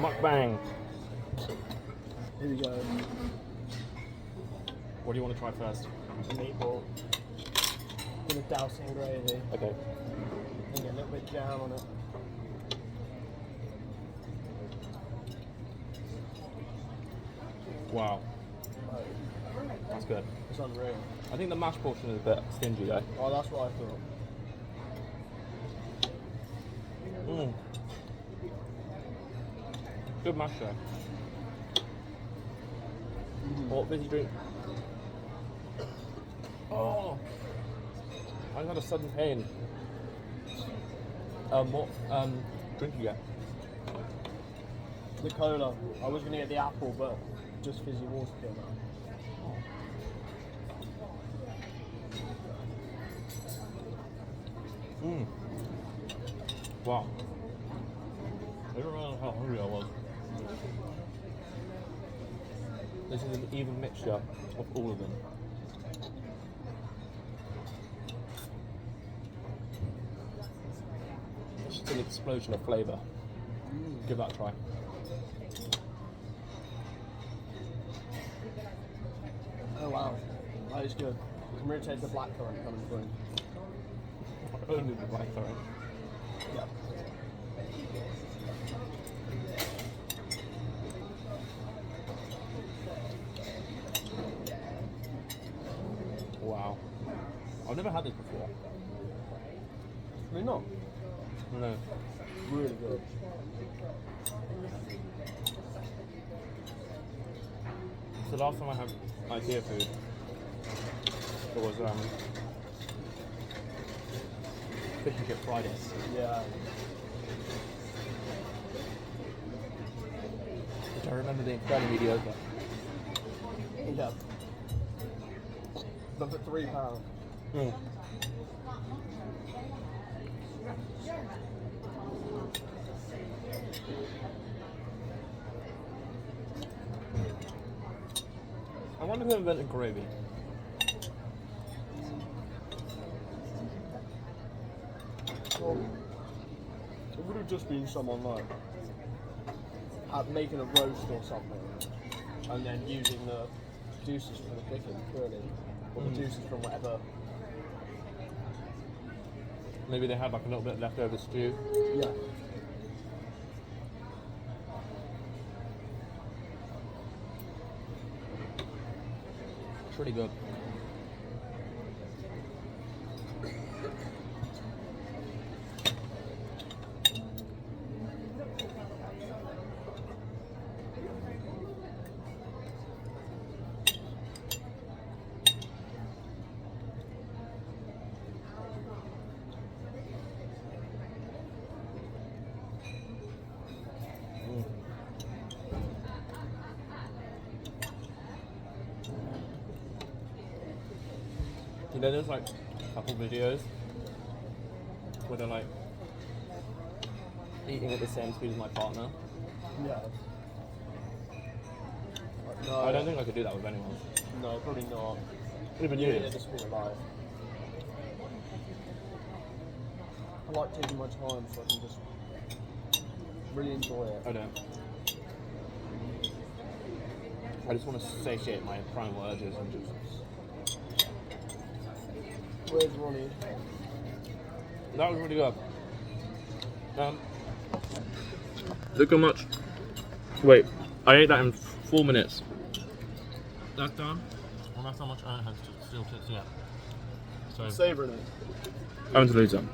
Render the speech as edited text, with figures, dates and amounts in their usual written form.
Mukbang. Here we go. What do you want to try first? Meatball. Gonna douse it in gravy. Okay. And get a little bit of jam on it. Wow. That's good. It's unreal. I think the mashed portion is a bit stingy though. Oh, that's what I thought. Mm. Good mash though. What fizzy drink? Oh! I had a sudden pain. What drink you get? The cola. I was gonna get the apple, but just fizzy water came out. Mm. Wow. I don't know how hungry I was. This is an even mixture of all of them. It's just an explosion of flavour. Give that a try. Oh wow, that is good. You can really taste the blackcurrant coming through. Only the blackcurrant. Yeah. Wow. I've never had this before. Really not? No. Really good. So last time I had IKEA food, it was fish and chip Fridays. Yeah. Which I remember being fairly mediocre. Yeah. But for £3. Mm. I wonder who invented gravy. Well, it would have just been someone like making a roast or something, and then using the juices from the chicken, really, or the juices from whatever. Maybe they had like a little bit leftover stew. Yeah. It's really good. You know, there's like a couple videos where they're like eating at the same speed as my partner. Yeah. No, I don't think I could do that with anyone. No, probably not. Even Yeah, you. the sport of life. I like taking my time so I can just really enjoy it. I don't. I just want to satiate my primal urges and just. Where's Ronnie? That was really good. Look how much. Wait, I ate that in 4 minutes. That's done. And that's how much I had to still to yet. So Savouring it. I'm to lose them.